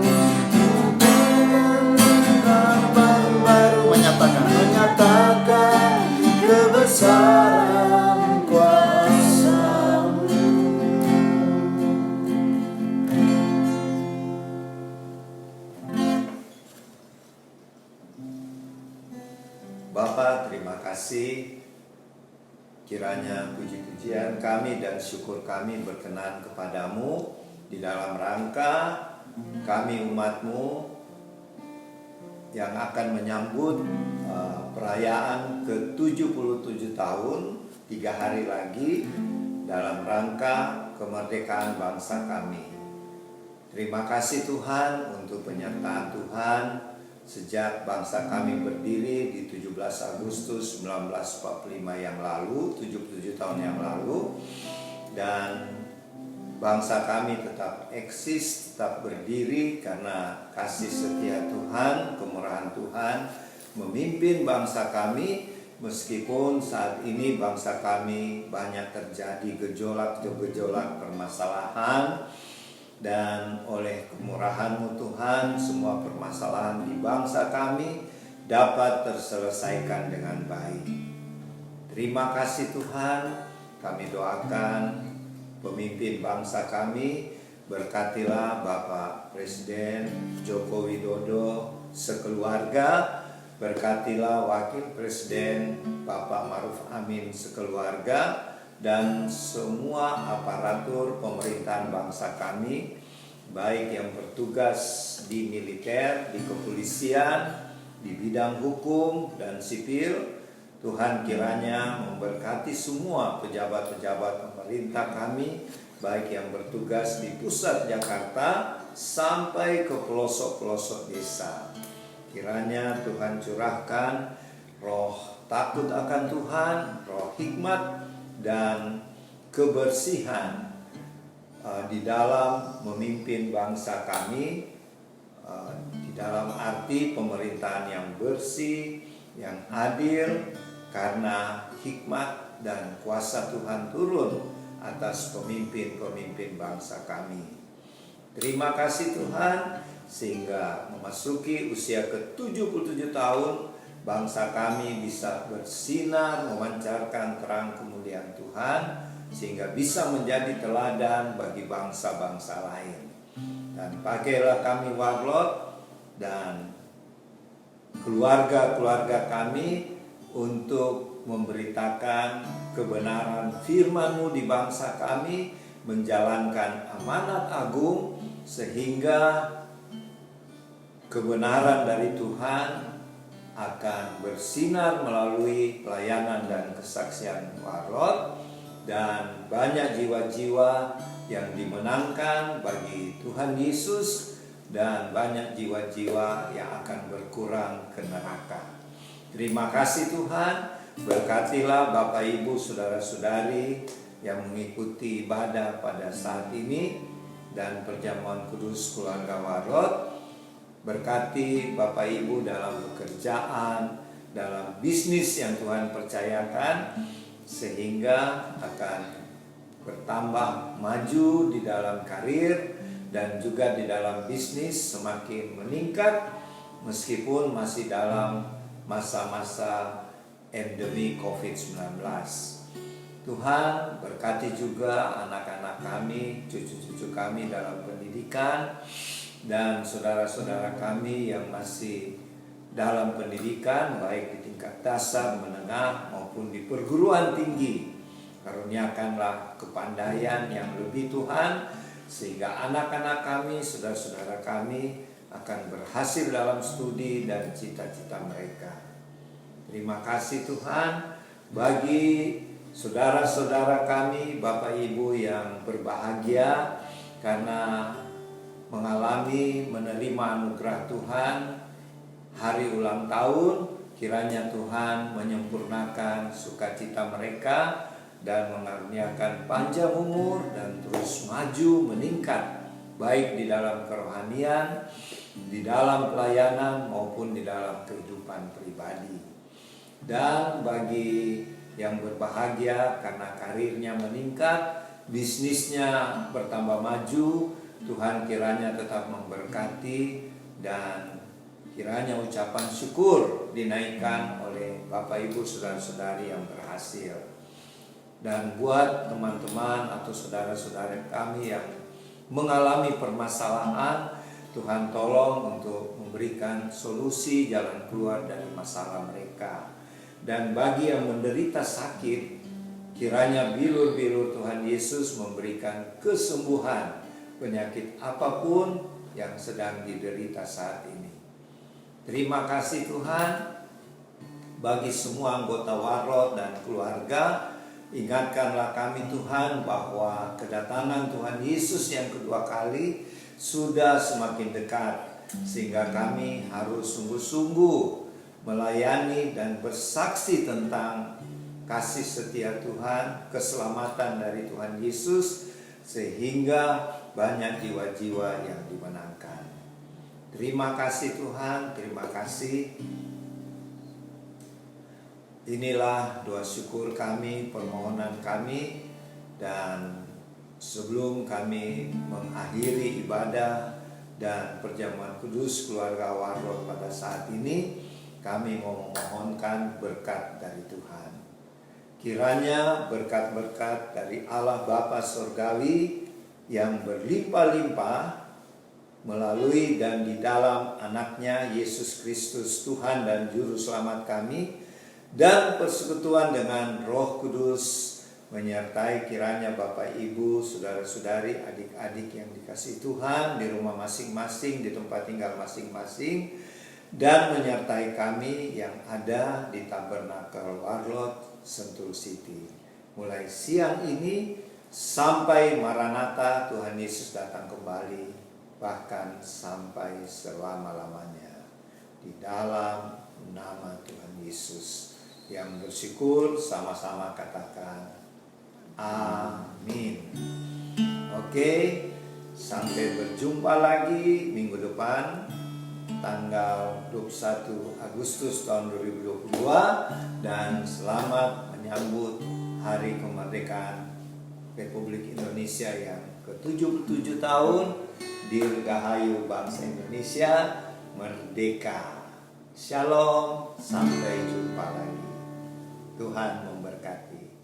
menyatakan kebesaran kuasa-Mu. Bapa, terima kasih. Kiranya puji-pujian kami dan syukur kami berkenan kepadamu di dalam rangka kami umat-Mu yang akan menyambut perayaan ke-77 tahun 3 hari lagi dalam rangka kemerdekaan bangsa kami. Terima kasih Tuhan untuk penyertaan Tuhan sejak bangsa kami berdiri di 17 Agustus 1945 yang lalu, 77 tahun yang lalu, dan bangsa kami tetap eksis, tetap berdiri karena kasih setia Tuhan, kemurahan Tuhan memimpin bangsa kami, meskipun saat ini bangsa kami banyak terjadi gejolak permasalahan. Dan oleh kemurahan-Mu Tuhan, semua permasalahan di bangsa kami dapat terselesaikan dengan baik. Terima kasih Tuhan, kami doakan pemimpin bangsa kami, berkatilah Bapak Presiden Joko Widodo sekeluarga, berkatilah Wakil Presiden Bapak Ma'ruf Amin sekeluarga, dan semua aparatur pemerintahan bangsa kami, baik yang bertugas di militer, di kepolisian, di bidang hukum dan sipil. Tuhan kiranya memberkati semua pejabat-pejabat pemerintah kami, baik yang bertugas di pusat Jakarta sampai ke pelosok-pelosok desa. Kiranya Tuhan curahkan roh takut akan Tuhan, roh hikmat dan kebersihan di dalam memimpin bangsa kami, di dalam arti pemerintahan yang bersih, yang adil, karena hikmat dan kuasa Tuhan turun atas pemimpin-pemimpin bangsa kami. Terima kasih Tuhan, sehingga memasuki usia ke-77 tahun bangsa kami bisa bersinar, memancarkan terang kemuliaan Tuhan, sehingga bisa menjadi teladan bagi bangsa-bangsa lain. Dan pakailah kami Warlot dan keluarga-keluarga kami untuk memberitakan kebenaran firman-Mu di bangsa kami, menjalankan amanat agung, sehingga kebenaran dari Tuhan akan bersinar melalui pelayanan dan kesaksian Warlot, dan banyak jiwa-jiwa yang dimenangkan bagi Tuhan Yesus, dan banyak jiwa-jiwa yang akan berkurang ke neraka. Terima kasih Tuhan, berkatilah Bapak Ibu saudara-saudari yang mengikuti ibadah pada saat ini dan perjamuan kudus keluarga Warlot. Berkati Bapak Ibu dalam pekerjaan, dalam bisnis yang Tuhan percayakan, sehingga akan bertambah maju di dalam karir dan juga di dalam bisnis semakin meningkat meskipun masih dalam masa-masa endemi COVID-19. Tuhan berkati juga anak-anak kami, cucu-cucu kami dalam pendidikan, dan saudara-saudara kami yang masih dalam pendidikan baik di tingkat dasar, menengah maupun di perguruan tinggi. Karuniakanlah kepandaian yang lebih Tuhan, sehingga anak-anak kami, saudara-saudara kami akan berhasil dalam studi dan cita-cita mereka. Terima kasih Tuhan bagi saudara-saudara kami, Bapak Ibu yang berbahagia karena mengalami menerima anugerah Tuhan hari ulang tahun. Kiranya Tuhan menyempurnakan sukacita mereka dan mengaruniakan panjang umur dan terus maju meningkat, baik di dalam kerohanian, di dalam pelayanan maupun di dalam kehidupan pribadi. Dan bagi yang berbahagia karena karirnya meningkat, bisnisnya bertambah maju, Tuhan kiranya tetap memberkati dan kiranya ucapan syukur dinaikkan oleh Bapak Ibu saudara-saudari yang berhasil. Dan buat teman-teman atau saudara-saudara kami yang mengalami permasalahan, Tuhan tolong untuk memberikan solusi jalan keluar dari masalah mereka. Dan bagi yang menderita sakit, kiranya bilur-bilur Tuhan Yesus memberikan kesembuhan penyakit apapun yang sedang diderita saat ini. Terima kasih Tuhan bagi semua anggota Warlot dan keluarga. Ingatkanlah kami Tuhan bahwa kedatangan Tuhan Yesus yang kedua kali sudah semakin dekat, sehingga kami harus sungguh-sungguh melayani dan bersaksi tentang kasih setia Tuhan, keselamatan dari Tuhan Yesus, sehingga banyak jiwa-jiwa yang dimenangkan. Terima kasih Tuhan, terima kasih. Inilah doa syukur kami, permohonan kami, dan sebelum kami mengakhiri ibadah dan perjamuan kudus keluarga Warlot pada saat ini, kami mau memohonkan berkat dari Tuhan. Kiranya berkat-berkat dari Allah Bapa Surgawi yang berlimpah-limpah melalui dan di dalam anaknya Yesus Kristus Tuhan dan Juru Selamat kami, dan persekutuan dengan Roh Kudus menyertai kiranya Bapak Ibu, saudara-saudari, adik-adik yang dikasihi Tuhan di rumah masing-masing, di tempat tinggal masing-masing, dan menyertai kami yang ada di Tabernakel Warlot Sentul City. Mulai siang ini sampai Maranatha Tuhan Yesus datang kembali, bahkan sampai selama-lamanya. Di dalam nama Tuhan Yesus, yang bersyukur sama-sama katakan amin. Oke, sampai berjumpa lagi minggu depan tanggal 21 Agustus tahun 2022, dan selamat menyambut Hari Kemerdekaan Republik Indonesia yang ke-77 tahun. Dirgahayu bangsa Indonesia merdeka. Shalom, sampai jumpa lagi. Tuhan memberkati.